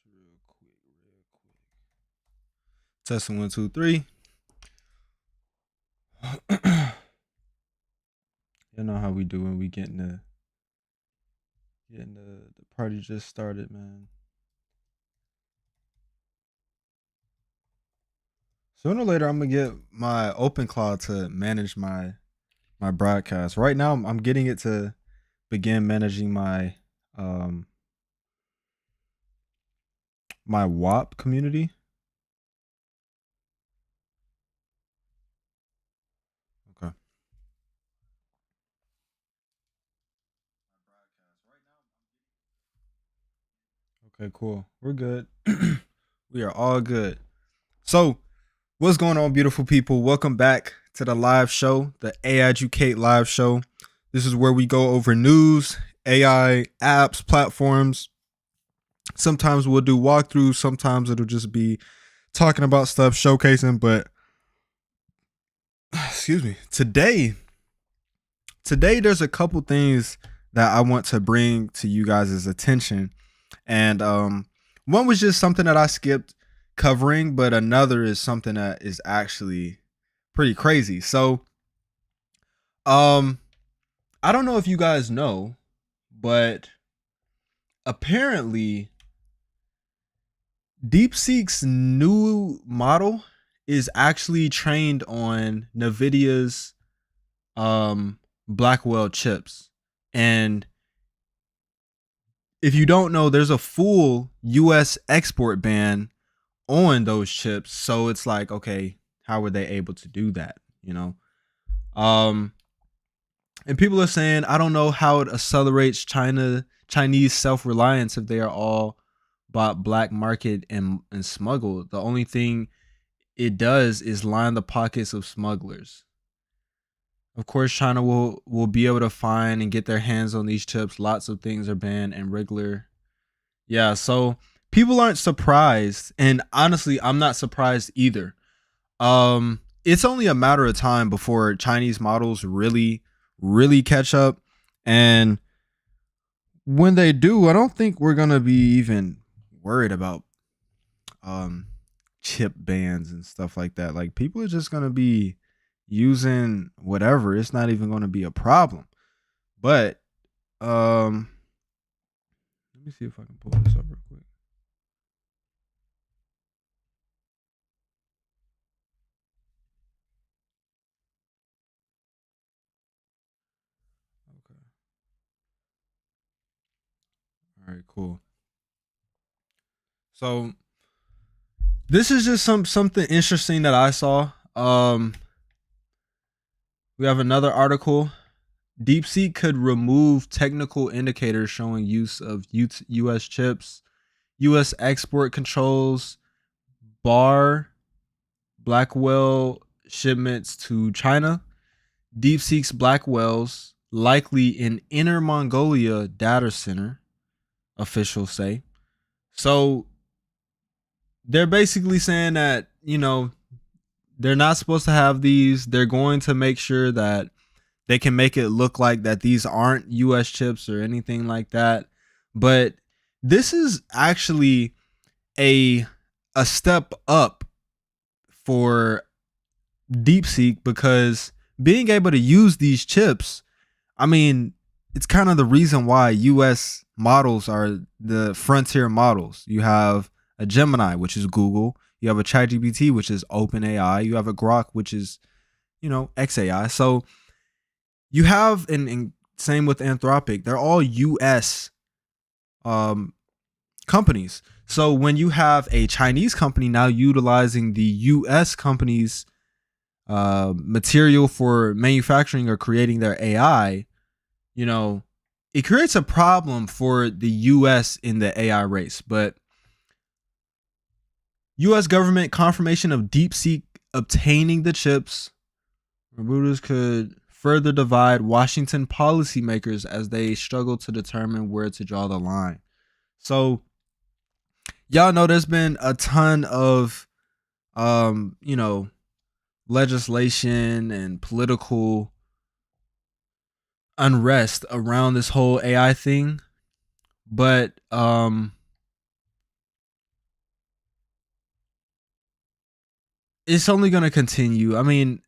Just real quick, real quick. Testing 1, 2, 3. You know how we do when we getting the party just started, man. Sooner or later, I'm gonna get my open cloud to manage my broadcast. Right now, I'm getting it to begin managing um my WAP community. Okay. Okay, cool. We're good. We are all good. So, what's going on, beautiful people? Welcome back to the live show, the AI Educate live show. This is where we go over news, AI apps, platforms. Sometimes we'll do walkthroughs, sometimes it'll just be talking about stuff, showcasing. But excuse me, today there's a couple things that I want to bring to you guys' attention. And one was just something that I skipped covering, but another is something that is actually pretty crazy. So, um, I don't know if you guys know, but apparently Deepseek's new model is actually trained on NVIDIA's Blackwell chips. And if you don't know, there's a full US export ban on those chips. So it's like, okay, how were they able to do that? You know? Um, and people are saying, I don't know how it accelerates Chinese self-reliance if they are all bought black market and smuggled. The only thing it does is line the pockets of smugglers. Of course, China will be able to find and get their hands on these chips. Lots of things are banned and regular. Yeah, so people aren't surprised, and honestly, I'm not surprised either. It's only a matter of time before Chinese models really catch up, and when they do, I don't think we're gonna be even worried about um chip bans and stuff like that. Like, people are just gonna be using whatever. It's not even gonna be a problem. But um let me see if I can pull this up real quick. Okay. All right, cool. So this is just something interesting that I saw. We have another article. DeepSeek could remove technical indicators showing use of U.S. chips. U.S. export controls bar Blackwell shipments to China. DeepSeek's Blackwells likely in Inner Mongolia data center, officials say. So they're basically saying that, they're not supposed to have these. They're going to make sure that they can make it look like that these aren't US chips or anything like that. But this is actually a a step up for DeepSeek, because being able to use these chips, I mean, it's kind of the reason why US models are the frontier models. You have a Gemini, which is Google. You have a ChatGPT, which is OpenAI. You have a Grok, which is, XAI. So you have, and same with Anthropic. They're all US um, companies. So when you have a Chinese company now utilizing the US company's material for manufacturing or creating their AI, it creates a problem for the US in the AI race. But US government confirmation of DeepSeek obtaining the chips, Reuters could further divide Washington policymakers as they struggle to determine where to draw the line. So y'all know there's been a ton of legislation and political unrest around this whole AI thing. But it's only going to continue. I mean,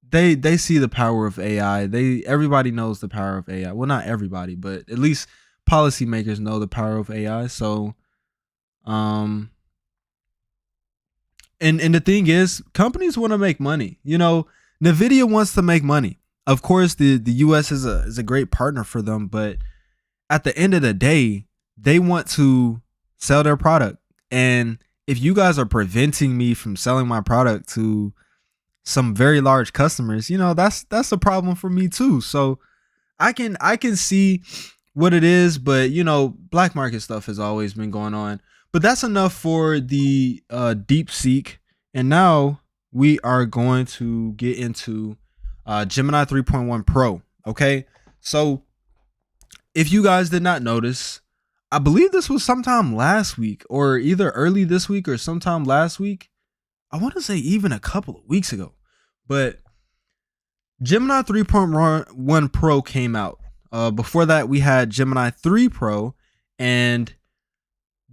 they see the power of AI. Everybody knows the power of AI. Well, not everybody, but at least policymakers know the power of AI. So, um, and the thing is, companies want to make money. You know, Nvidia wants to make money. Of course, the US is a great partner for them, but at the end of the day, they want to sell their product. And if you guys are preventing me from selling my product to some very large customers, you know, that's a problem for me too. So I can see what it is, but you know, black market stuff has always been going on. But that's enough for the Deepseek, and now we are going to get into Gemini 3.1 Pro. Okay, so if you guys did not notice, I believe this was sometime last week, or either early this week or sometime last week. I want to say even a couple of weeks ago, but Gemini 3.1 Pro came out. Before that, we had Gemini 3 Pro, and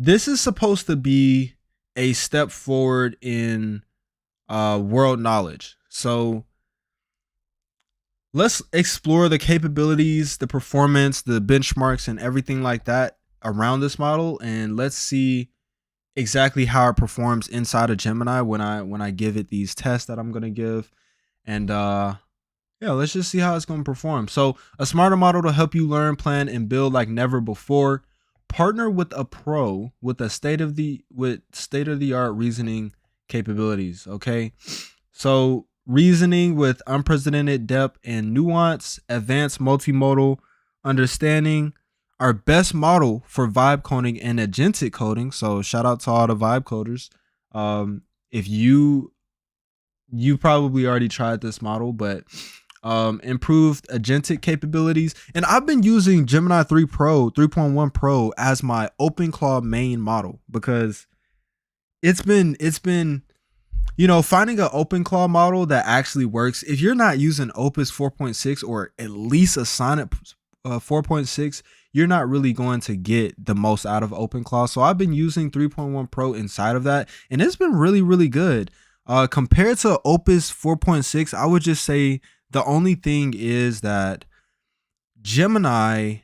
this is supposed to be a step forward in world knowledge. So let's explore the capabilities, the performance, the benchmarks, and everything like that around this model, and let's see exactly how it performs inside of Gemini when I give it these tests that I'm gonna give, and yeah, let's just see how it's going to perform. So, a smarter model to help you learn, plan, and build like never before. Partner with a pro with state of the art reasoning capabilities. Okay, so reasoning with unprecedented depth and nuance, advanced multimodal understanding. Our best model for vibe coding and agentic coding. So, shout out to all the vibe coders. If you probably already tried this model, but improved agentic capabilities. And I've been using Gemini 3 Pro 3.1 Pro as my OpenClaw main model because it's been you know, finding an OpenClaw model that actually works. If you're not using Opus 4.6 or at least a Sonnet 4.6, you're not really going to get the most out of OpenClaw. So I've been using 3.1 Pro inside of that, and it's been really, really good. Compared to Opus 4.6, I would just say the only thing is that Gemini,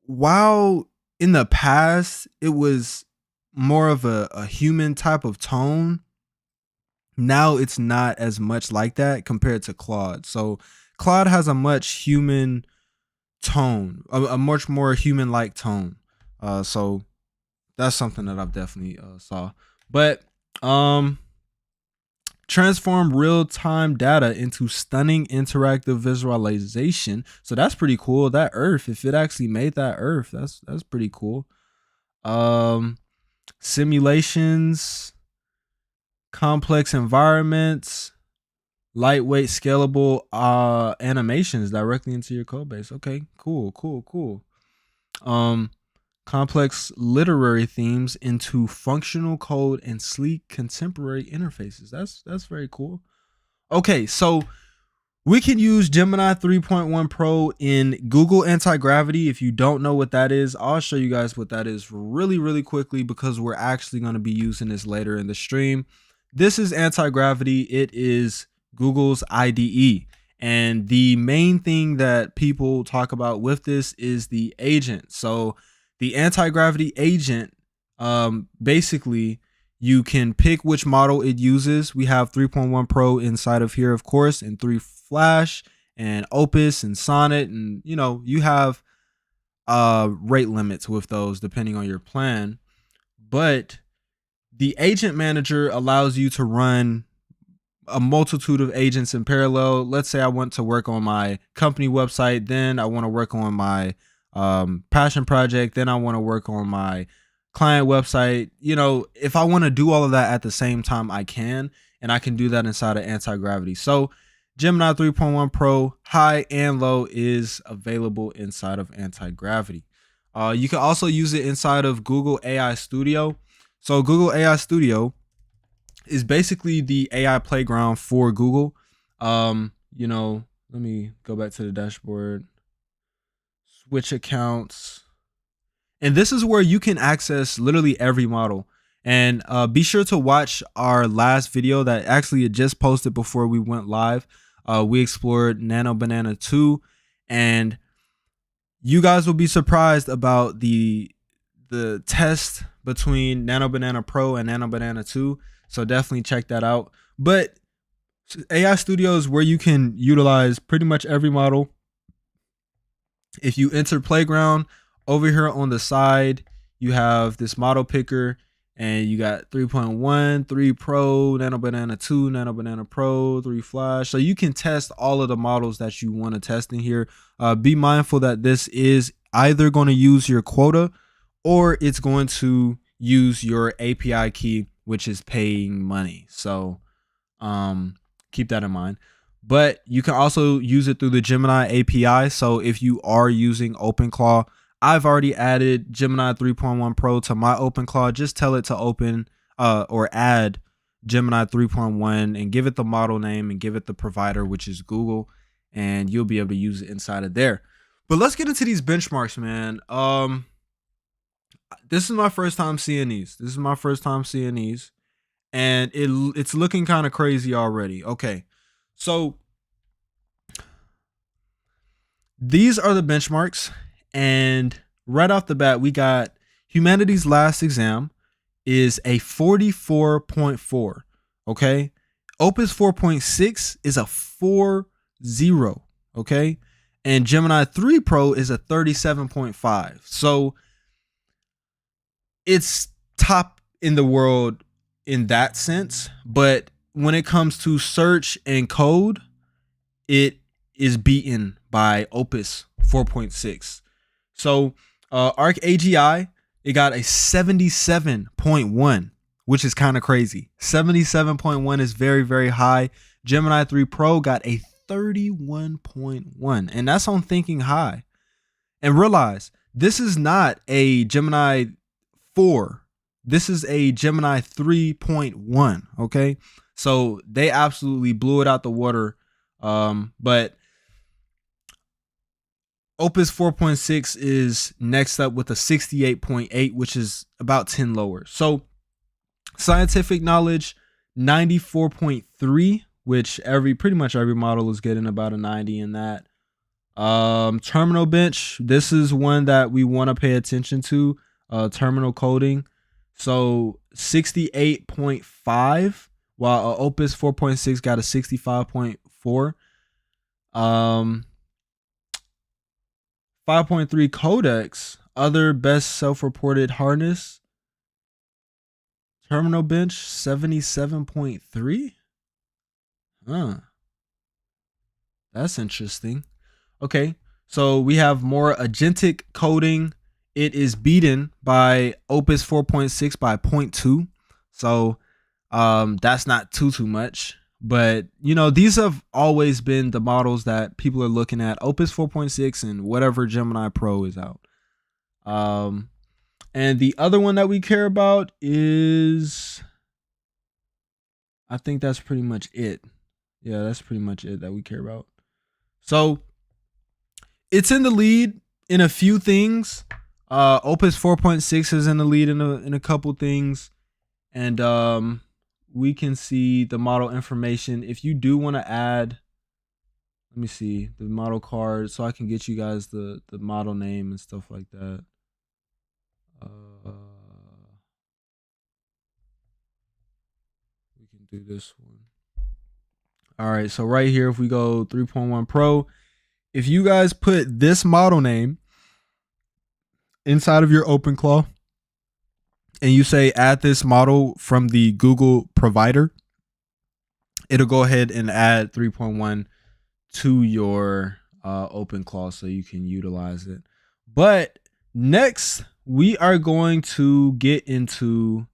while in the past it was more of a human type of tone, now it's not as much like that compared to Claude. So Claude has a much human tone, a much more human-like tone. So that's something that I've definitely saw. But transform real-time data into stunning interactive visualization. So that's pretty cool. That Earth, if it actually made that Earth, that's pretty cool. Simulations, complex environments, lightweight, scalable animations directly into your code base. Okay, cool. Complex literary themes into functional code and sleek contemporary interfaces. That's very cool. Okay, so we can use Gemini 3.1 Pro in Google Anti-Gravity. If you don't know what that is, I'll show you guys what that is really, really quickly because we're actually going to be using this later in the stream. This is Anti-Gravity. It is Google's IDE. And the main thing that people talk about with this is the agent. So the Anti-Gravity agent, basically, you can pick which model it uses. We have 3.1 Pro inside of here, of course, and 3 Flash and Opus and Sonnet. And, you know, you have rate limits with those depending on your plan. But the agent manager allows you to run a multitude of agents in parallel. Let's say I want to work on my company website, then I want to work on my passion project, then I want to work on my client website. You know, if I want to do all of that at the same time, I can, and I can do that inside of Anti-Gravity. So Gemini 3.1 Pro high and low is available inside of Anti-Gravity. You can also use it inside of Google AI Studio. So Google AI Studio is basically the AI playground for Google. You know, let me go back to the dashboard, switch accounts. And this is where you can access literally every model. And be sure to watch our last video that actually it just posted before we went live. We explored Nano Banana 2, and you guys will be surprised about the test between Nano Banana Pro and Nano Banana 2. So definitely check that out. But AI Studio is where you can utilize pretty much every model. If you enter Playground, over here on the side, you have this model picker, and you got 3.1, 3 Pro, Nano Banana 2, Nano Banana Pro, 3 Flash. So you can test all of the models that you want to test in here. Be mindful that this is either going to use your quota or it's going to use your API key, which is paying money. So keep that in mind. But you can also use it through the Gemini API. So if you are using OpenClaw, I've already added Gemini 3.1 Pro to my OpenClaw. Just tell it to open or add Gemini 3.1 and give it the model name and give it the provider, which is Google, and you'll be able to use it inside of there. But let's get into these benchmarks, man. This is my first time seeing these. And it's looking kind of crazy already. Okay, so these are the benchmarks. And right off the bat, we got humanity's last exam is a 44.4. Okay. Opus 4.6 is a 4.0. Okay. And Gemini 3 Pro is a 37.5. So it's top in the world in that sense. But when it comes to search and code, it is beaten by Opus 4.6. So Arc AGI, it got a 77.1, which is kind of crazy. 77.1 is very, very high. Gemini 3 Pro got a 31.1, and that's on thinking high. And realize this is not a Gemini 4. This is a Gemini 3.1. Okay, so they absolutely blew it out the water. But Opus 4.6 is next up with a 68.8, which is about 10 lower. So scientific knowledge, 94.3, which pretty much every model is getting about a 90 in that. Terminal bench, this is one that we want to pay attention to. Terminal coding, so 68.5, while Opus 4.6 got a 65.4. 5.3 codex, other best self-reported hardness, terminal bench 77.3. That's interesting. Okay, so we have more agentic coding. It is beaten by Opus 4.6 by 0.2. So that's not too much. But, you know, these have always been the models that people are looking at. Opus 4.6 and whatever Gemini Pro is out. And the other one that we care about is, I think that's pretty much it. Yeah, that's pretty much it that we care about. So it's in the lead in a few things. Opus 4.6 is in the lead in a couple things. And we can see the model information. If you do want to add, let me see the model card so I can get you guys the model name and stuff like that. We can do this one. All right, so right here, if we go 3.1 Pro, if you guys put this model name inside of your OpenClaw and you say add this model from the Google provider, it'll go ahead and add 3.1 to your OpenClaw so you can utilize it. But next, we are going to get into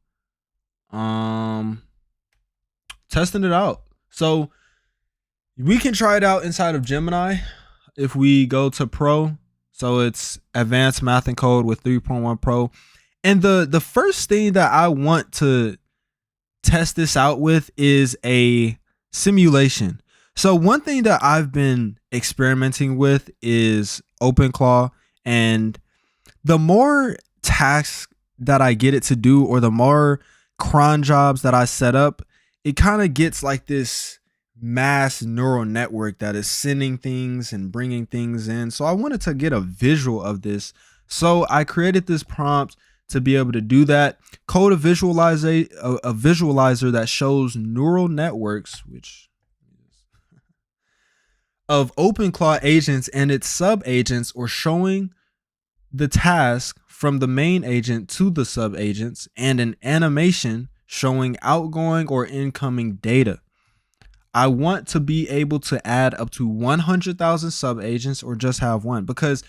testing it out. So we can try it out inside of Gemini if we go to Pro. So it's advanced math and code with 3.1 Pro. And the first thing that I want to test this out with is a simulation. So one thing that I've been experimenting with is OpenClaw, and the more tasks that I get it to do, or the more cron jobs that I set up, it kind of gets like this mass neural network that is sending things and bringing things in. So I wanted to get a visual of this. So I created this prompt to be able to do that. Code a visualizer that shows neural networks, which of OpenClaw agents and its sub agents, or showing the task from the main agent to the sub agents, and an animation showing outgoing or incoming data. I want to be able to add up to 100,000 sub agents or just have one, because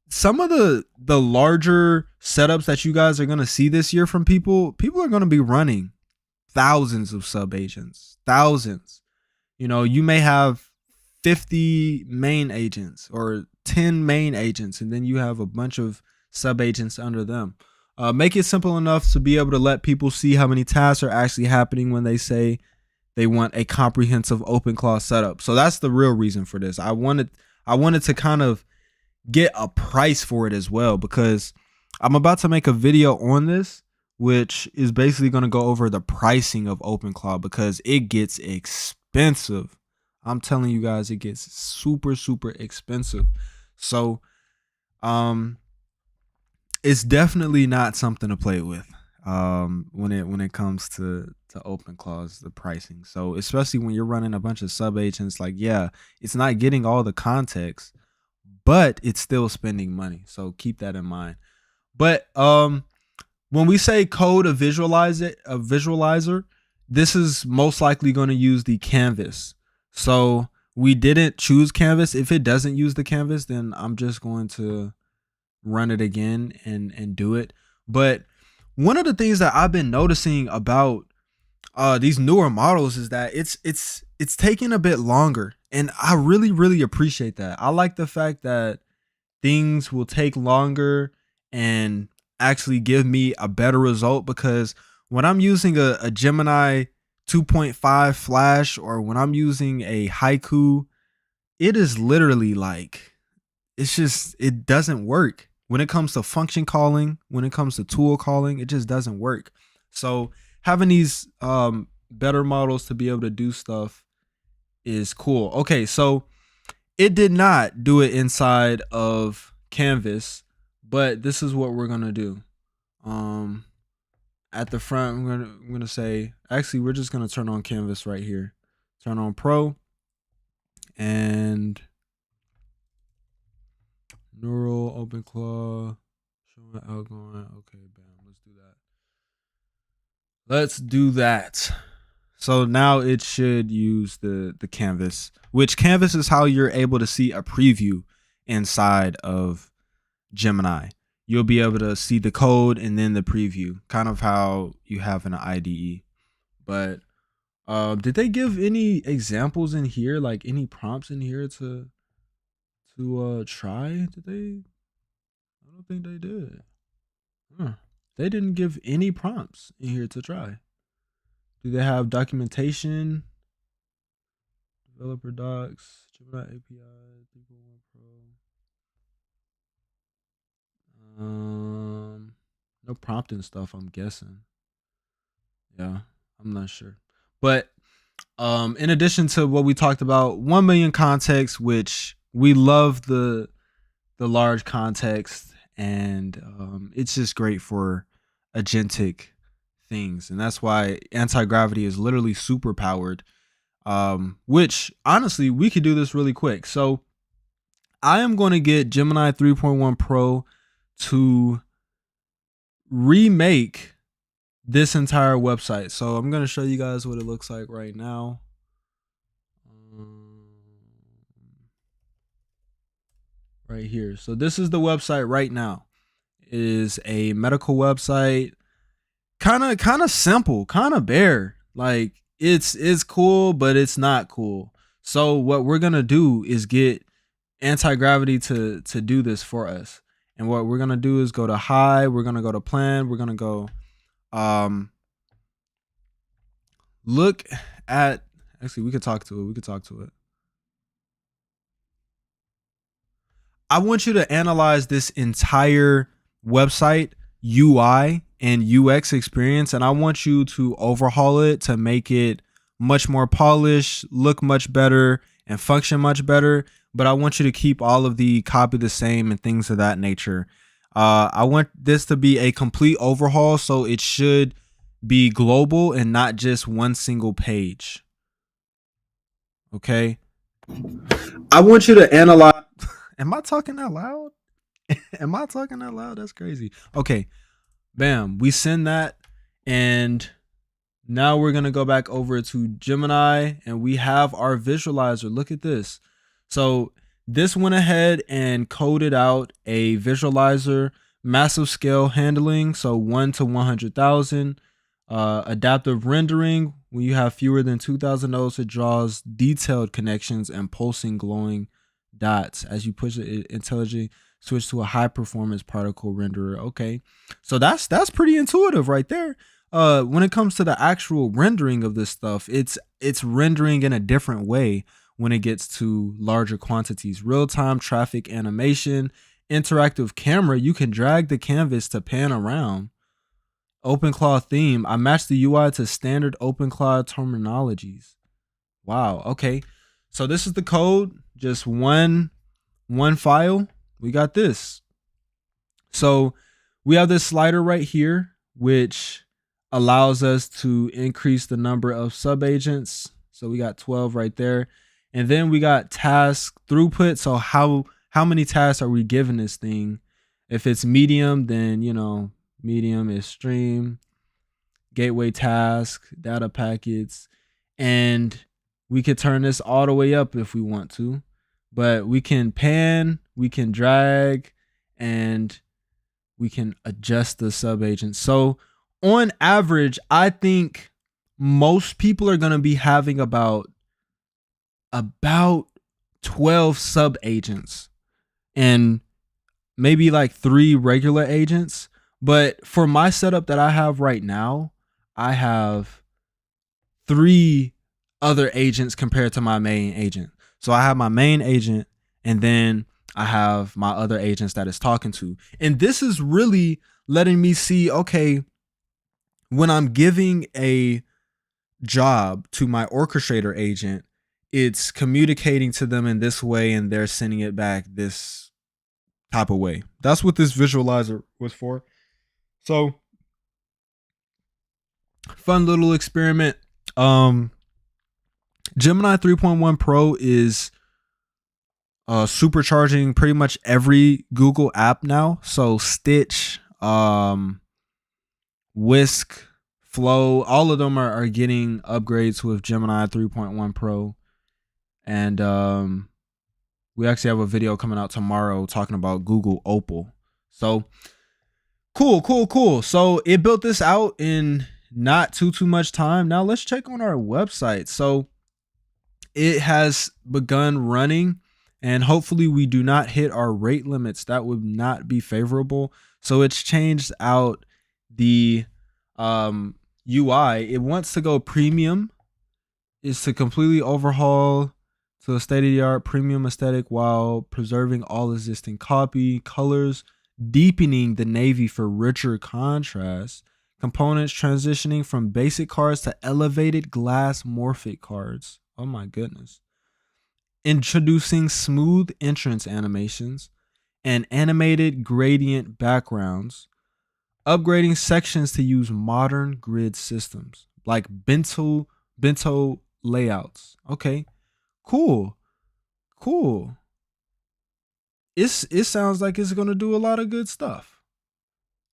some of the larger setups that you guys are going to see this year from people are going to be running thousands of sub agents, thousands. You know, you may have 50 main agents or 10 main agents, and then you have a bunch of sub agents under them. Make it simple enough to be able to let people see how many tasks are actually happening when they say they want a comprehensive OpenClaw setup. So that's the real reason for this. I wanted to kind of get a price for it as well, because I'm about to make a video on this, which is basically going to go over the pricing of OpenClaw, because it gets expensive. I'm telling you guys, it gets super, super expensive. So, it's definitely not something to play with. When it comes to OpenClaws, the pricing. So especially when you're running a bunch of sub agents, like, yeah, it's not getting all the context, but it's still spending money. So keep that in mind. But when we say code a visualizer, this is most likely going to use the canvas. So we didn't choose canvas. If it doesn't use the canvas, then I'm just going to run it again and do it. But one of the things that I've been noticing about these newer models is that it's taking a bit longer, and I really appreciate that. I like the fact that things will take longer and actually give me a better result, because when I'm using a Gemini 2.5 Flash, or when I'm using a Haiku, it is literally like, it doesn't work. When it comes to function calling, when it comes to tool calling, it just doesn't work. So having these better models to be able to do stuff is cool. Okay, so it did not do it inside of Canvas, but this is what we're gonna do. At the front, I'm gonna say, actually, we're just gonna turn on Canvas right here. Turn on Pro and neural OpenClaw showing outgoing. Okay, bam. Let's do that. So now it should use the canvas, which canvas is how you're able to see a preview inside of Gemini. You'll be able to see the code and then the preview, kind of how you have in an IDE. But did they give any examples in here, like any prompts in here to try? Did they? I don't think they did. Huh. They didn't give any prompts in here to try. Do they have documentation? Developer docs, Gemini API, 3.1 Pro. No prompting stuff, I'm guessing. Yeah, I'm not sure. But in addition to what we talked about, 1 million context, which we love the large context, and it's just great for agentic things, and that's why anti-gravity is literally super powered, which honestly we could do this really quick. So I am going to get Gemini 3.1 Pro to remake this entire website. So I'm going to show you guys what it looks like right now. Right here. So this is the website right now. It is a medical website. Kind of simple, kind of bare. Like it's cool, but it's not cool. So what we're gonna do is get anti-gravity to do this for us. And what we're gonna do is go to high, we're gonna go to plan, we're gonna go look at, actually we could talk to it. I want you to analyze this entire website UI and UX experience, and I want you to overhaul it to make it much more polished, look much better, and function much better. But I want you to keep all of the copy the same and things of that nature. I want this to be a complete overhaul, so it should be global and not just one single page. Okay. I want you to analyze. Am I talking out loud? Am I talking out loud? That's crazy. Okay. Bam. We send that. And now we're going to go back over to Gemini and we have our visualizer. Look at this. So this went ahead and coded out a visualizer, massive scale handling. So 1 to 100,000. Adaptive rendering, when you have fewer than 2,000 nodes, it draws detailed connections and pulsing glowing dots. As you push it intelligently, switch to a high performance particle renderer. Okay, so that's pretty intuitive right there. When it comes to the actual rendering of this stuff, it's rendering in a different way when it gets to larger quantities. Real-time traffic animation, interactive camera, you can drag the canvas to pan around. OpenClaw theme, I matched the UI to standard OpenClaw terminologies. Wow, okay. So this is the code, just one file. We got this. So we have this slider right here, which allows us to increase the number of subagents. So we got 12 right there. And then we got task throughput. So how many tasks are we giving this thing? If it's medium, then, you know, medium is stream, gateway task, data packets, and we could turn this all the way up if we want to, but we can pan, we can drag, and we can adjust the subagents. So on average, I think most people are going to be having about 12 subagents and maybe like 3 regular agents. But for my setup that I have right now, I have 3 other agents compared to my main agent. So I have my main agent and then I have my other agents that it's talking to. And this is really letting me see, okay, when I'm giving a job to my orchestrator agent, it's communicating to them in this way and they're sending it back this type of way. That's what this visualizer was for. So fun little experiment. Gemini 3.1 Pro is supercharging pretty much every Google app now. So Stitch, Whisk, Flow, all of them are getting upgrades with Gemini 3.1 Pro. And we actually have a video coming out tomorrow talking about Google Opal. So cool. So it built this out in not too much time. Now let's check on our website. So it has begun running and hopefully we do not hit our rate limits. That would not be favorable. So it's changed out the UI. It wants to go premium. Is to completely overhaul to a state-of-the-art premium aesthetic while preserving all existing copy colors, deepening the navy for richer contrast, components transitioning from basic cards to elevated glass morphic cards. Oh my goodness. Introducing smooth entrance animations and animated gradient backgrounds, upgrading sections to use modern grid systems like bento layouts. Okay, cool. It sounds like it's gonna do a lot of good stuff.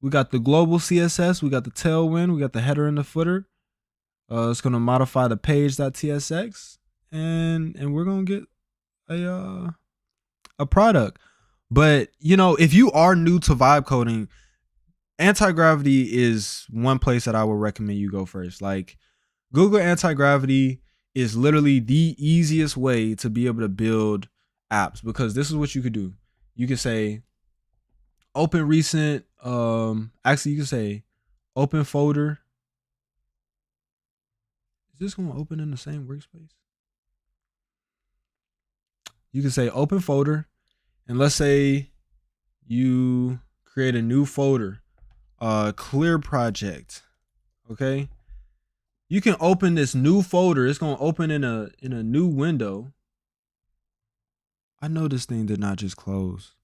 We got the global CSS, we got the tailwind, we got the header and the footer. It's gonna modify the page.tsx, and we're gonna get a product. But you know, if you are new to vibe coding, anti-gravity is one place that I would recommend you go first. Like Google Anti-Gravity is literally the easiest way to be able to build apps, because this is what you could do. You could say open recent, actually you could say open folder. Is this going to open in the same workspace? You can say open folder, and let's say you create a new folder, Clear project. Okay. You can open this new folder. It's gonna open in a new window. I know this thing did not just close.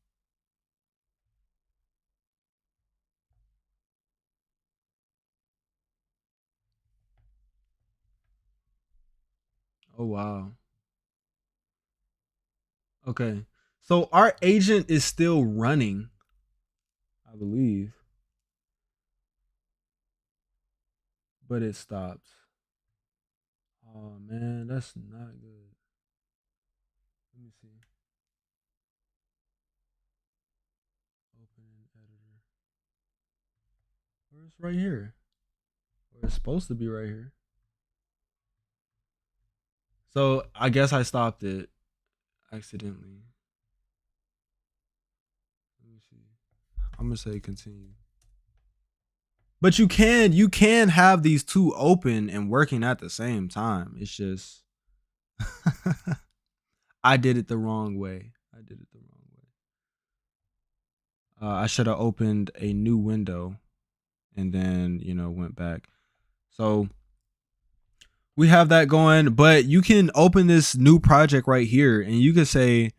Oh wow. Okay. So our agent is still running, I believe, but it stopped. Oh man, that's not good. Let me see. Open editor. Where's right here? Or it's supposed to be right here. So I guess I stopped it accidentally. Let me see. I'm gonna say continue. But you can have these two open and working at the same time. It's just I did it the wrong way. I did it the wrong way. I should have opened a new window and then went back. So we have that going, but you can open this new project right here, and you can say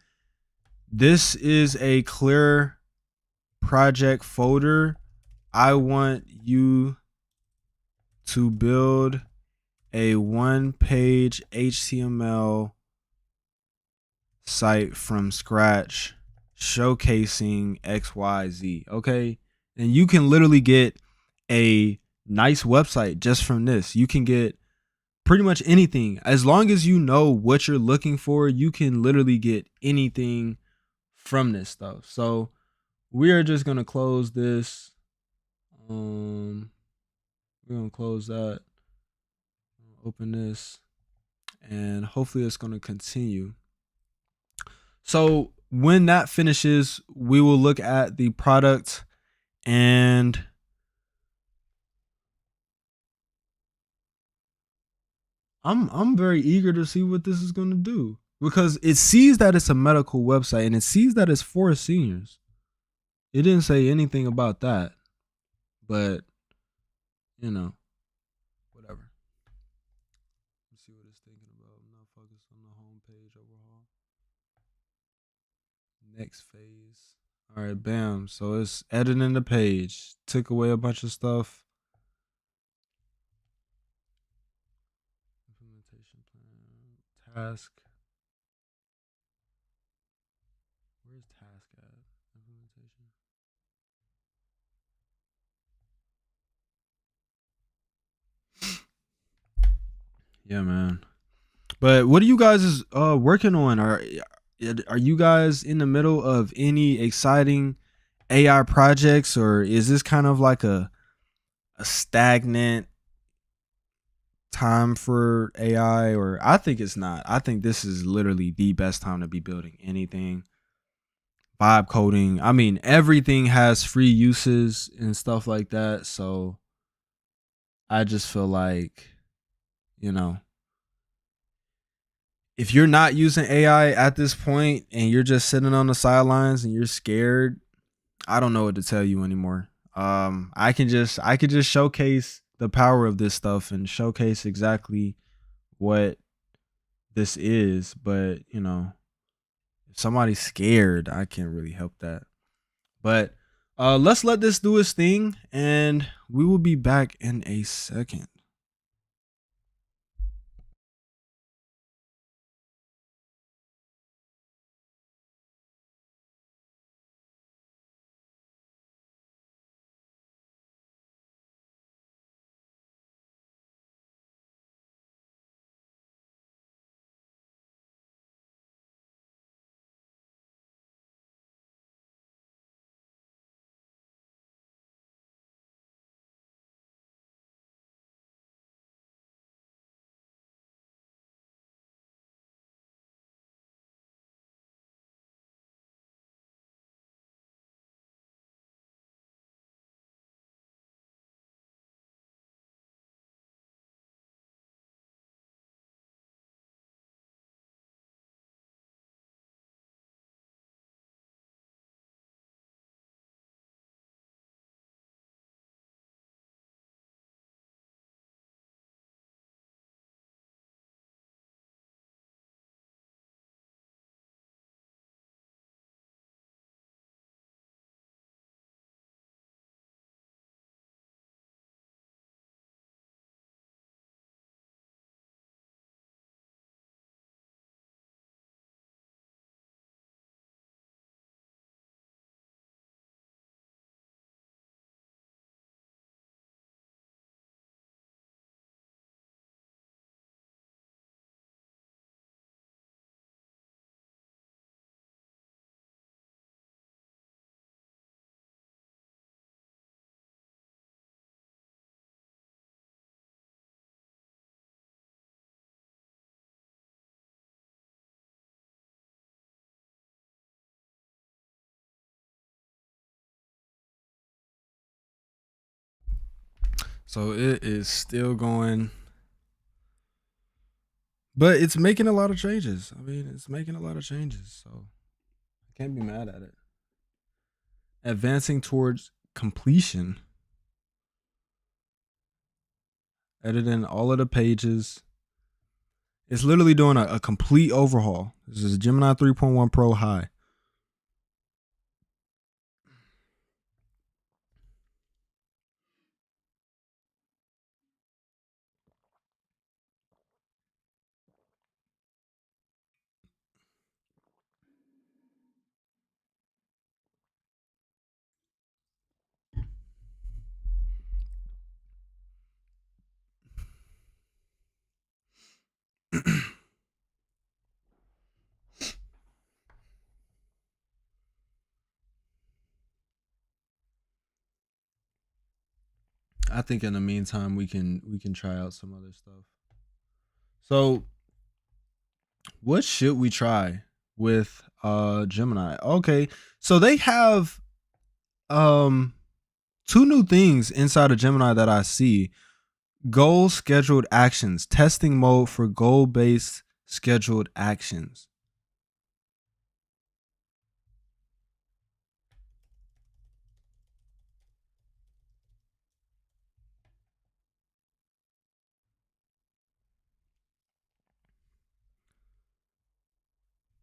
this is a clear project folder. I want you to build a one-page HTML site from scratch showcasing XYZ. Okay. And you can literally get a nice website just from this. You can get pretty much anything. As long as you know what you're looking for, you can literally get anything from this stuff. So we are just gonna close this. We're gonna close that, open this, and hopefully it's gonna continue. So when that finishes, we will look at the product, and I'm very eager to see what this is going to do, because it sees that it's a medical website and it sees that it's for seniors. It didn't say anything about that, but you know, whatever. Let's see what it's thinking about. I'm not focused on the home page overhaul. Next phase. All right, bam. So it's editing the page. Took away a bunch of stuff. Implementation plan. Task. Where's task at? Implementation. Yeah, man. But what are you guys working on? Are you guys in the middle of any exciting AI projects, or is this kind of like a stagnant time for AI? Or I think it's not. I think this is literally the best time to be building anything. Vibe coding. I mean, everything has free uses and stuff like that. So I just feel like, you know, if you're not using AI at this point and you're just sitting on the sidelines and you're scared, I don't know what to tell you anymore. I could just showcase the power of this stuff and showcase exactly what this is, but if somebody's scared, I can't really help that. But let's let this do its thing, and we will be back in a second. So it is still going, but it's making a lot of changes. I mean, it's making a lot of changes, so I can't be mad at it. Advancing towards completion, editing all of the pages. It's literally doing a complete overhaul. This is Gemini 3.1 Pro High. I think in the meantime we can try out some other stuff. So what should we try with Gemini? Okay. So they have um two new things inside of Gemini that I see. Goal scheduled actions, testing mode for goal based scheduled actions.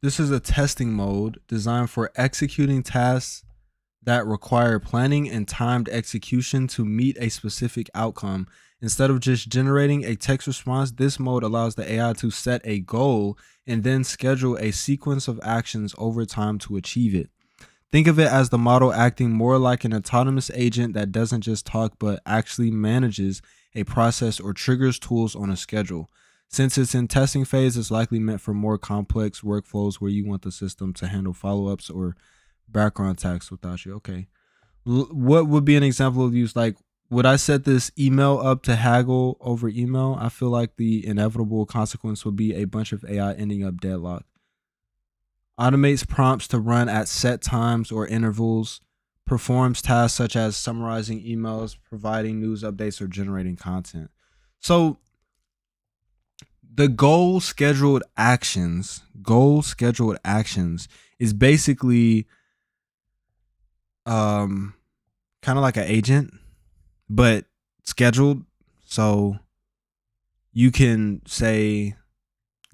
This is a testing mode designed for executing tasks that require planning and timed execution to meet a specific outcome. Instead of just generating a text response, this mode allows the AI to set a goal and then schedule a sequence of actions over time to achieve it. Think of it as the model acting more like an autonomous agent that doesn't just talk but actually manages a process or triggers tools on a schedule. Since it's in testing phase, it's likely meant for more complex workflows where you want the system to handle follow-ups or background tasks without you. Okay. What would be an example of use? Like, would I set this email up to haggle over email? I feel like the inevitable consequence would be a bunch of AI ending up deadlocked. Automates prompts to run at set times or intervals, performs tasks such as summarizing emails, providing news updates, or generating content. So the goal scheduled actions is basically kind of like an agent, but scheduled. So you can say,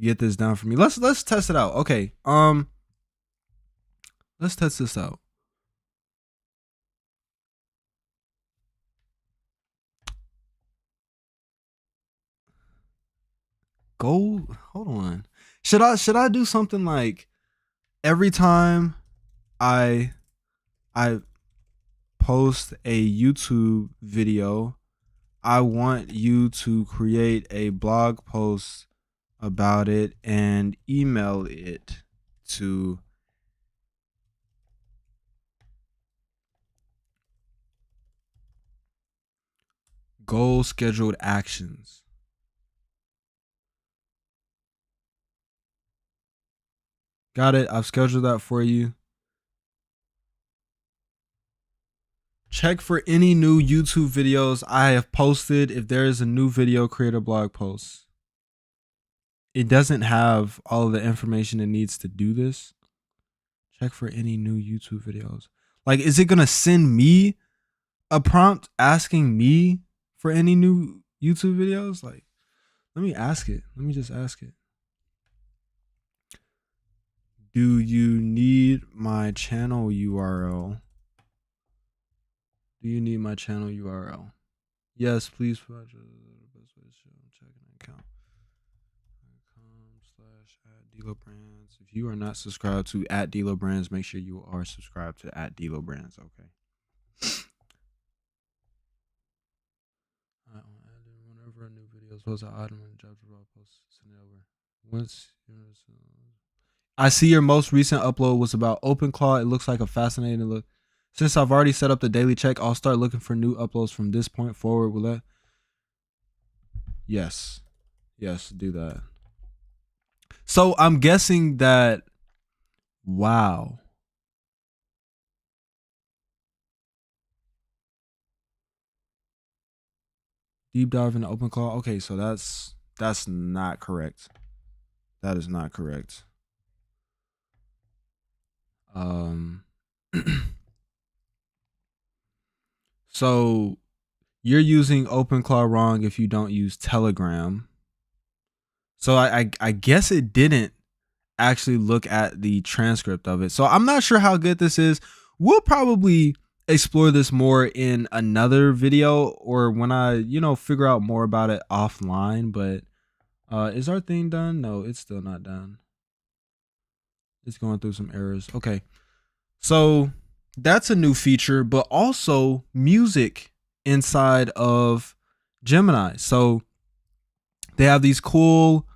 get this done for me. Let's test it out. Okay. Let's test this out. Goal. Hold on. Should I do something like every time I I post a YouTube video, I want you to create a blog post about it and email it to goal scheduled actions. Got it. I've scheduled that for you. Check for any new YouTube videos I have posted. If there is a new video, create a blog post. It doesn't have all of the information it needs to do this. Check for any new YouTube videos. Like, is it going to send me a prompt asking me for any new YouTube videos? Like, let me ask it. Let me just ask it. Do you need my channel URL? Do you need my channel URL? Yes, please provide the best way to show checking account. /@DeloBrands. If you are not subscribed to @DeloBrands, make sure you are subscribed to @DeloBrands. Okay. Whenever a new video is posted, item and job post, send it over. Once I see your most recent upload was about OpenClaw. It looks like a fascinating look. Since I've already set up the daily check, I'll start looking for new uploads from this point forward. Will that? Yes. Yes, do that. So I'm guessing that, wow. Deep dive into OpenClaw. Okay, so that's not correct. That is not correct. So you're using OpenClaw wrong if you don't use Telegram. So I guess it didn't actually look at the transcript of it. So I'm not sure how good this is. We'll probably explore this more in another video or when I, figure out more about it offline. But is our thing done? No, it's still not done. It's going through some errors. Okay. So that's a new feature, but also music inside of Gemini. So they have these cool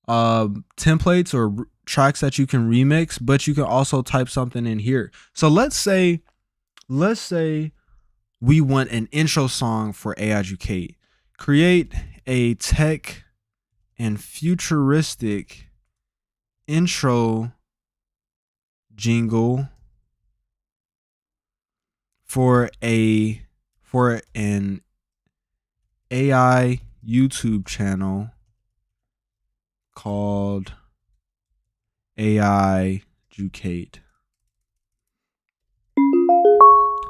templates or tracks that you can remix, but you can also type something in here. So let's say we want an intro song for AI Educate. Create a tech and futuristic intro jingle for an AI YouTube channel called AI Educate.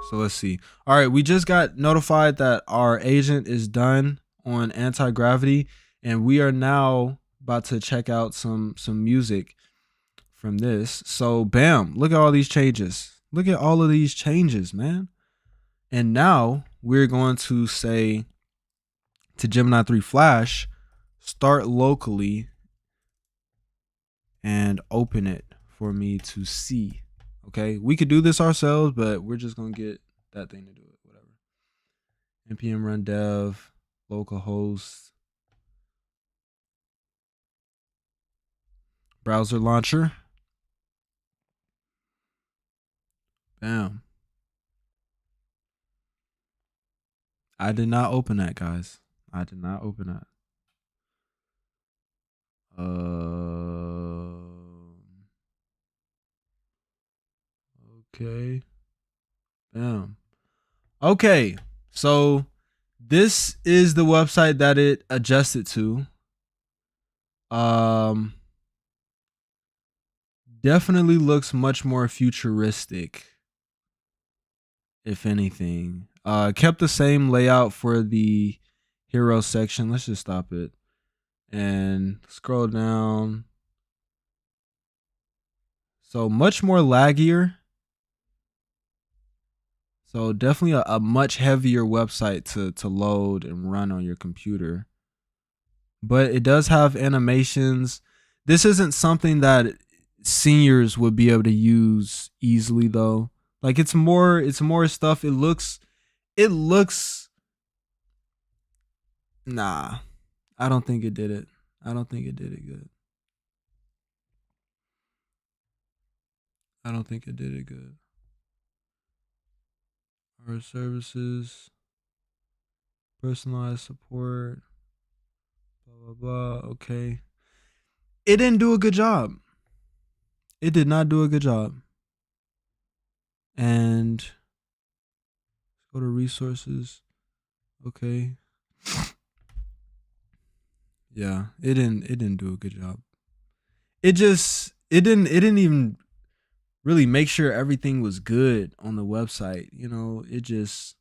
So let's see. All right, we just got notified that our agent is done on anti-gravity, and we are now about to check out some music from this. So bam, look at all these changes. Look at all of these changes, man. And now we're going to say to Gemini 3 Flash, start locally and open it for me to see. Okay, we could do this ourselves, but we're just gonna get that thing to do it. Whatever. npm run dev localhost browser launcher. Bam. I did not open that, guys. I did not open that. Okay. Bam. Okay. So this is the website that it adjusted to. Definitely looks much more futuristic, if anything. Kept the same layout for the hero section. Let's just stop it and scroll down. So much more laggier. So definitely a much heavier website to load and run on your computer. But it does have animations. This isn't something that seniors would be able to use easily though. Like it's more stuff. It looks nah. I don't think it did it. I don't think it did it good. I don't think it did it good. Our services, personalized support, blah blah blah. Okay. It didn't do a good job. It did not do a good job. And go to resources. Okay. Yeah, it didn't do a good job. It didn't even really make sure everything was good on the website. It just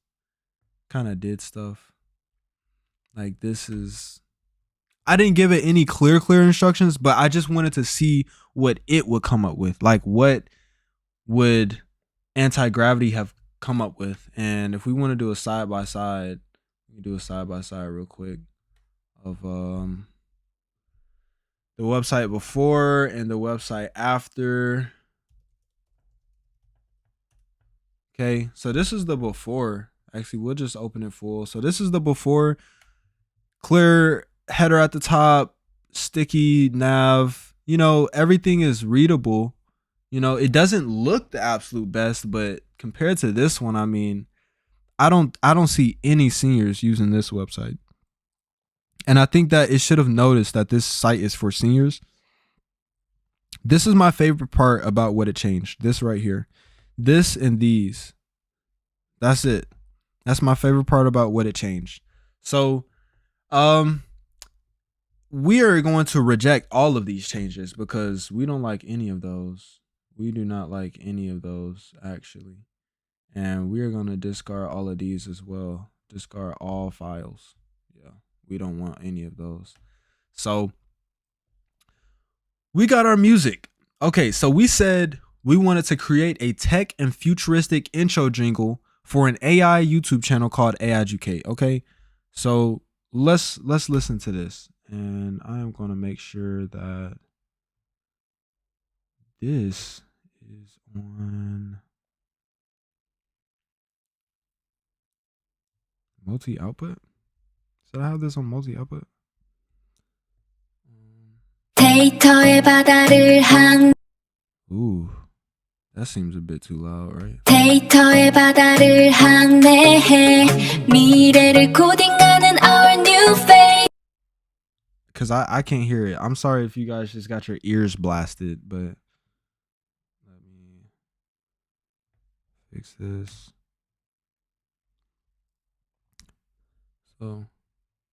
kind of did stuff. Like I didn't give it any clear instructions, but I just wanted to see what it would come up with. Like what would anti-gravity have come up with? And if we want to do a side by side, we can do a side by side real quick of the website before and the website after. Okay, so this is the before. Actually, we'll just open it full. So this is the before. Clear header at the top, sticky nav. Everything is readable. It doesn't look the absolute best, but compared to this one, I mean, I don't see any seniors using this website. And I think that it should have noticed that this site is for seniors. This is my favorite part about what it changed. This right here. This and these. That's it. That's my favorite part about what it changed. So, um, we are going to reject all of these changes because we don't like any of those. We do not like any of those actually. And we are going to discard all of these as well. Discard all files. Yeah, we don't want any of those. So we got our music. Okay, so we said we wanted to create a tech and futuristic intro jingle for an AI YouTube channel called AI Educate. Okay, so let's listen to this, and I am going to make sure that this is on multi output. Should I have this on multi output? 데이터의 바다를 Ooh, that seems a bit too loud, right? 데이터의 바다를 항해해 미래를 코딩하는 our new face. Cause I can't hear it. I'm sorry if you guys just got your ears blasted, but let me fix this. So.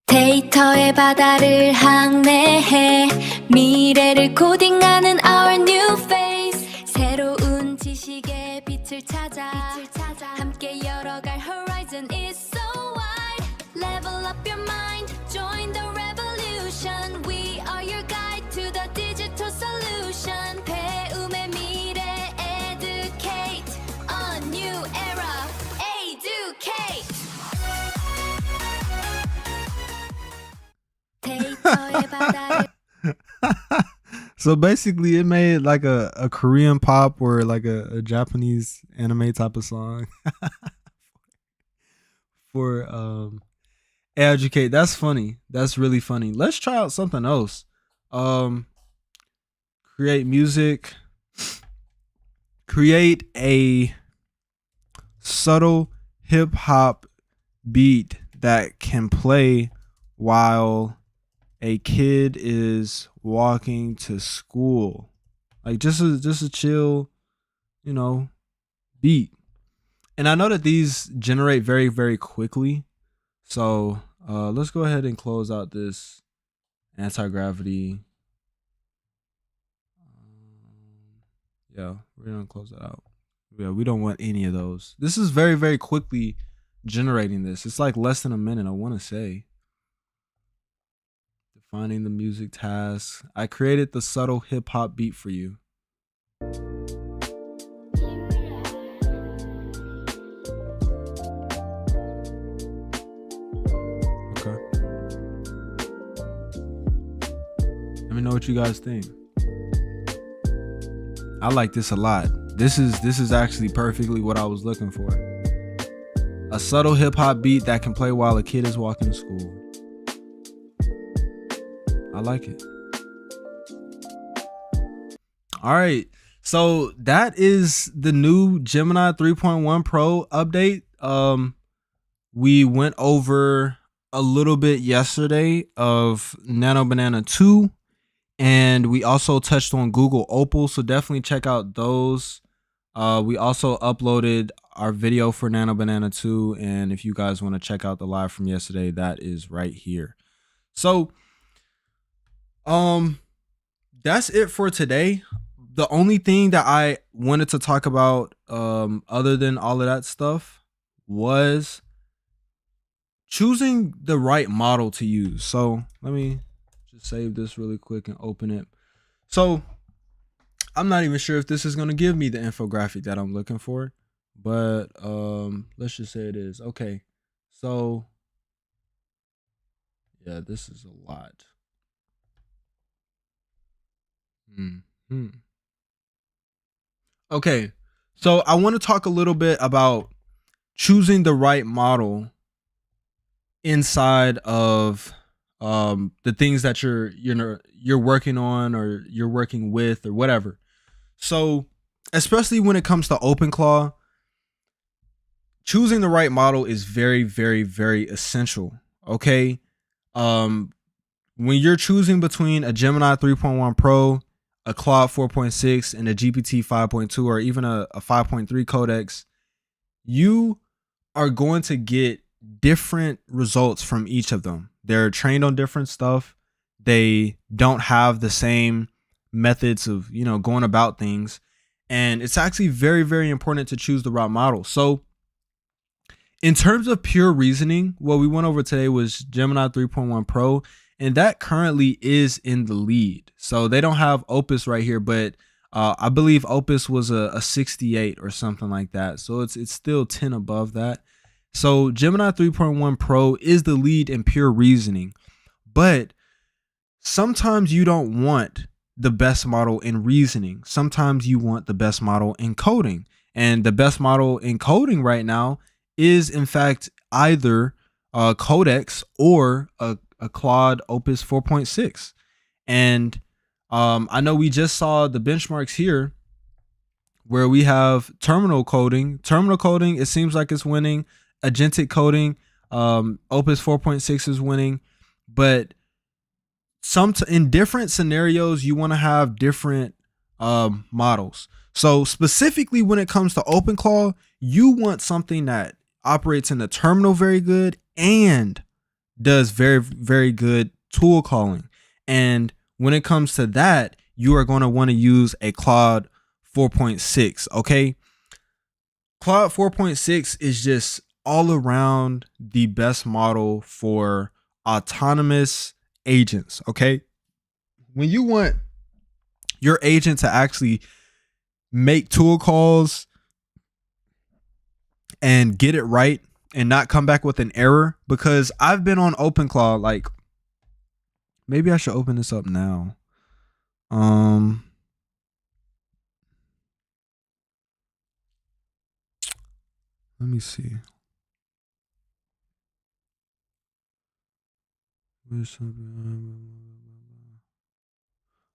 데이터의 바다를 항해해 미래를 코딩하는 our new face 새로운 지식의 빛을 찾아 함께 열어갈 horizon is so wide level up your mind join the revolution we are your guide to the digital solution 배움의 미래 educate a new era educate So basically it made like a Korean pop or like a Japanese anime type of song for educate. That's funny. That's really funny. Let's try out something else. Create music. Create a subtle hip hop beat that can play while a kid is walking to school. Like just a chill, beat. And I know that these generate very, very quickly. So let's go ahead and close out this anti-gravity. Yeah, we're gonna close that out. Yeah, we don't want any of those. This is very, very quickly generating this. It's like less than a minute, I want to say. Defining the music task. I created the subtle hip hop beat for you. Okay. Let me know what you guys think. I like this a lot. This is actually perfectly what I was looking for. A subtle hip hop beat that can play while a kid is walking to school. I like it. All right. So that is the new Gemini 3.1 Pro update. We went over a little bit yesterday of Nano Banana 2, and we also touched on Google Opal. So definitely check out those. We also uploaded our video for Nano Banana 2. And if you guys want to check out the live from yesterday, that is right here. So that's it for today. The only thing that I wanted to talk about other than all of that stuff was choosing the right model to use. So let me just save this really quick and open it. So I'm not even sure if this is going to give me the infographic that I'm looking for, but let's just say it is. Okay, so yeah, this is a lot. Okay, so I want to talk a little bit about choosing the right model inside of the things that you're working on or you're working with or whatever. So especially when it comes to OpenClaw, choosing the right model is very, very, very essential. Okay, when you're choosing between a Gemini 3.1 Pro, a Claude 4.6, and a GPT 5.2, or even a 5.3 codex, you are going to get different results from each of them. They're trained on different stuff. They don't have the same methods of, going about things. And it's actually very, very important to choose the right model. So in terms of pure reasoning, what we went over today was Gemini 3.1 Pro, and that currently is in the lead. So they don't have Opus right here, but I believe Opus was a 68 or something like that. So it's still 10 above that. So Gemini 3.1 Pro is the lead in pure reasoning, but sometimes you don't want the best model in reasoning. Sometimes you want the best model in coding, and the best model in coding right now is in fact either Codex or a Claude Opus 4.6. And I know we just saw the benchmarks here where we have terminal coding. Terminal coding, it seems like it's winning. Agentic coding, Opus 4.6 is winning. But in different scenarios, you want to have different models. So specifically when it comes to OpenClaw, you want something that operates in the terminal very good and does very, very good tool calling. And when it comes to that, you are going to want to use a Claude 4.6. Okay. Claude 4.6 is just all around the best model for autonomous agents. Okay. When you want your agent to actually make tool calls and get it right and not come back with an error, because I've been on OpenClaw, like maybe I should open this up now. Let me see.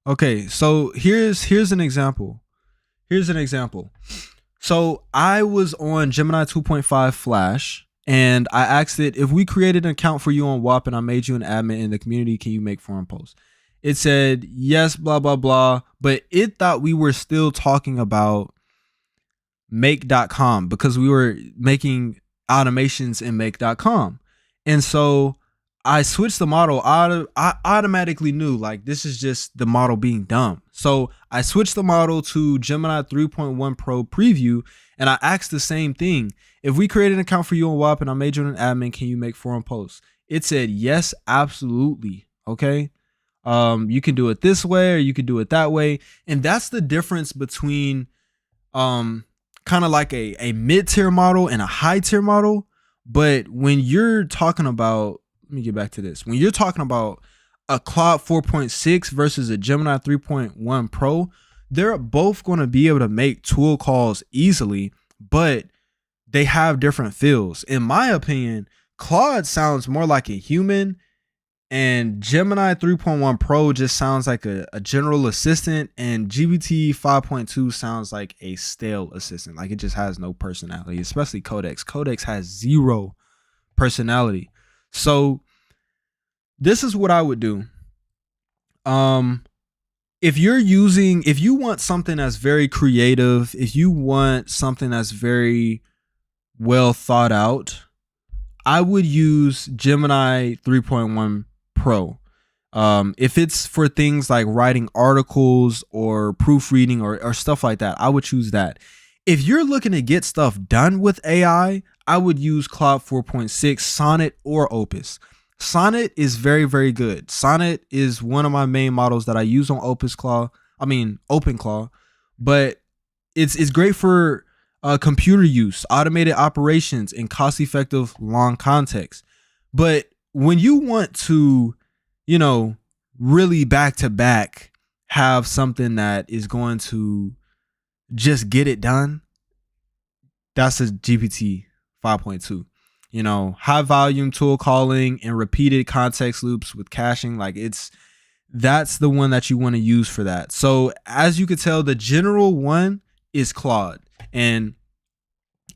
Okay, so here's an example. So I was on Gemini 2.5 Flash, and I asked it, if we created an account for you on WAP and I made you an admin in the community, can you make forum posts? It said yes, blah blah blah, but it thought we were still talking about make.com because we were making automations in make.com. And so I switched the model. I automatically knew, like, this is just the model being dumb. So I switched the model to Gemini 3.1 Pro preview, and I asked the same thing. If we created an account for you on WAP and I made you an admin, can you make forum posts? It said yes, absolutely. Okay. You can do it this way or you can do it that way. And that's the difference between kind of like a mid-tier model and a high-tier model. But when you're talking about, let me get back to this. When you're talking about a Claude 4.6 versus a Gemini 3.1 Pro, they're both going to be able to make tool calls easily, but they have different feels. In my opinion, Claude sounds more like a human, and Gemini 3.1 Pro just sounds like a general assistant, and GPT 5.2 sounds like a stale assistant. Like, it just has no personality, especially Codex. Codex has zero personality. So this is what I would do. If you want something that's very creative, if you want something that's very well thought out, I would use Gemini 3.1 Pro. If it's for things like writing articles or proofreading or stuff like that, I would choose that. If you're looking to get stuff done with AI, I would use Claude 4.6, Sonnet, or Opus. Sonnet is very, very good. Sonnet is one of my main models that I use on OpenClaw, but it's great for computer use, automated operations, and cost-effective long context. But when you want to, really back to back have something that is going to just get it done, that's a GPT 5.2. High volume tool calling and repeated context loops with caching, that's the one that you want to use for that. So as you could tell, the general one is Claude. And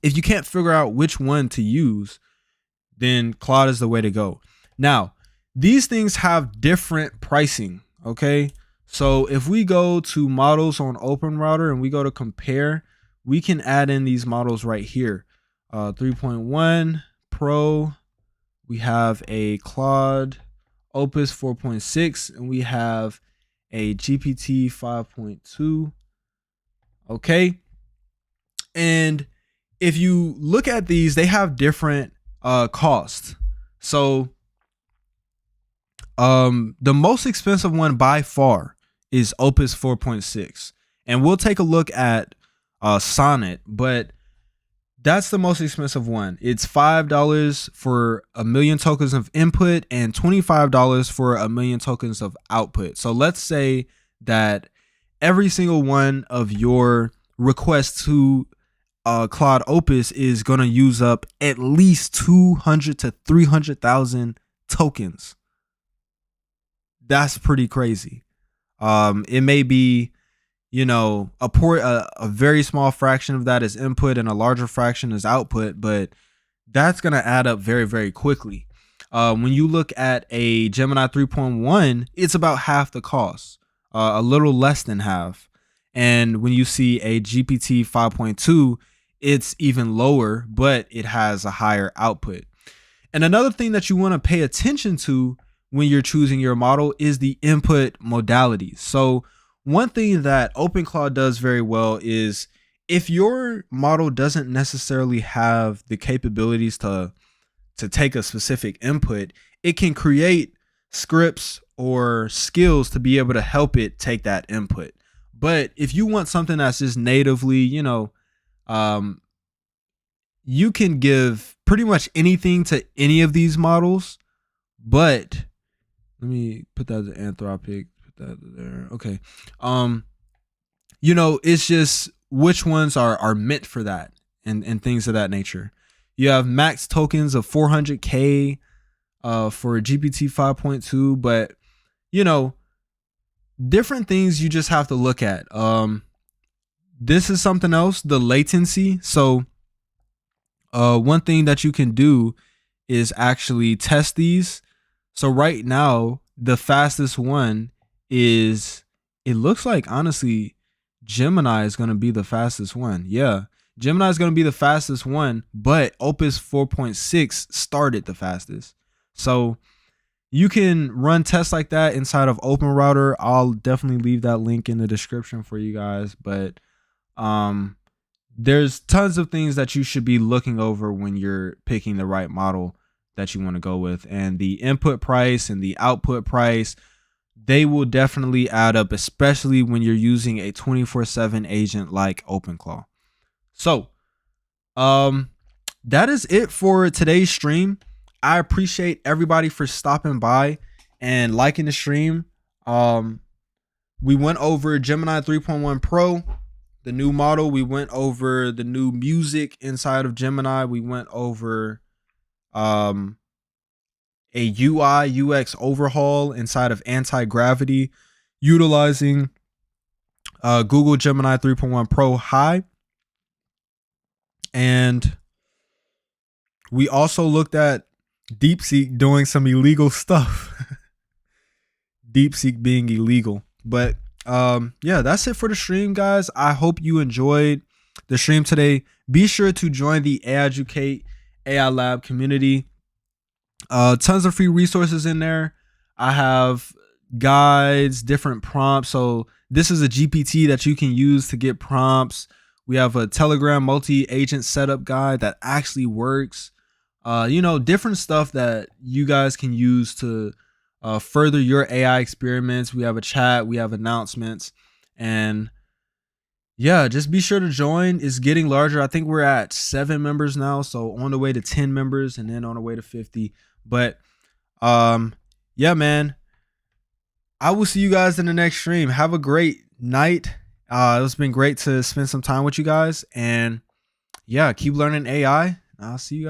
if you can't figure out which one to use, then Claude is the way to go. Now, these things have different pricing. Okay. So if we go to models on OpenRouter and we go to compare, we can add in these models right here. 3.1 Pro, we have a Claude Opus 4.6, and we have a GPT 5.2. Okay. And if you look at these, they have different costs. So the most expensive one by far is Opus 4.6. And we'll take a look at Sonnet, but that's the most expensive one. It's $5 for 1,000,000 tokens of input and $25 for 1,000,000 tokens of output. So let's say that every single one of your requests to Claude Opus is going to use up at least 200 to 300,000 tokens. That's pretty crazy. It may be, a very small fraction of that is input and a larger fraction is output, but that's going to add up very, very quickly. When you look at a Gemini 3.1, it's about half the cost, a little less than half. And when you see a GPT 5.2, it's even lower, but it has a higher output. And another thing that you want to pay attention to when you're choosing your model is the input modalities. So one thing that OpenClaw does very well is if your model doesn't necessarily have the capabilities to take a specific input, it can create scripts or skills to be able to help it take that input. But if you want something that's just natively, you can give pretty much anything to any of these models. But let me put that as Anthropic. Put that there. Okay. It's just which ones are meant for that and things of that nature. You have max tokens of 400K for GPT 5.2, but different things you just have to look at. This is something else, the latency. So one thing that you can do is actually test these. So right now, the fastest one is, it looks like, honestly, Gemini is going to be the fastest one. Yeah, Gemini is going to be the fastest one, but Opus 4.6 started the fastest. So you can run tests like that inside of OpenRouter. I'll definitely leave that link in the description for you guys. But there's tons of things that you should be looking over when you're picking the right model that you want to go with. And the input price and the output price, they will definitely add up, especially when you're using a 24/7 agent like OpenClaw. So that is it for today's stream. I appreciate everybody for stopping by and liking the stream. We went over Gemini 3.1 Pro, the new model. We went over the new music inside of Gemini. We went over a UI UX overhaul inside of Anti-Gravity utilizing Google Gemini 3.1 Pro High. And we also looked at Deepseek doing some illegal stuff. Deepseek being illegal. But yeah, that's it for the stream, guys. I hope you enjoyed the stream today. Be sure to join the AI Educate AI Lab community. Tons of free resources in there. I have guides, different prompts. So this is a GPT that you can use to get prompts. We have a Telegram multi-agent setup guide that actually works. Different stuff that you guys can use to further your AI experiments. We have a chat, we have announcements, and yeah, just be sure to join. It's getting larger. I think we're at 7 members now, so on the way to 10 members and then on the way to 50. But yeah, man, I will see you guys in the next stream. Have a great night. It's been great to spend some time with you guys, and yeah, keep learning AI. I'll see you guys.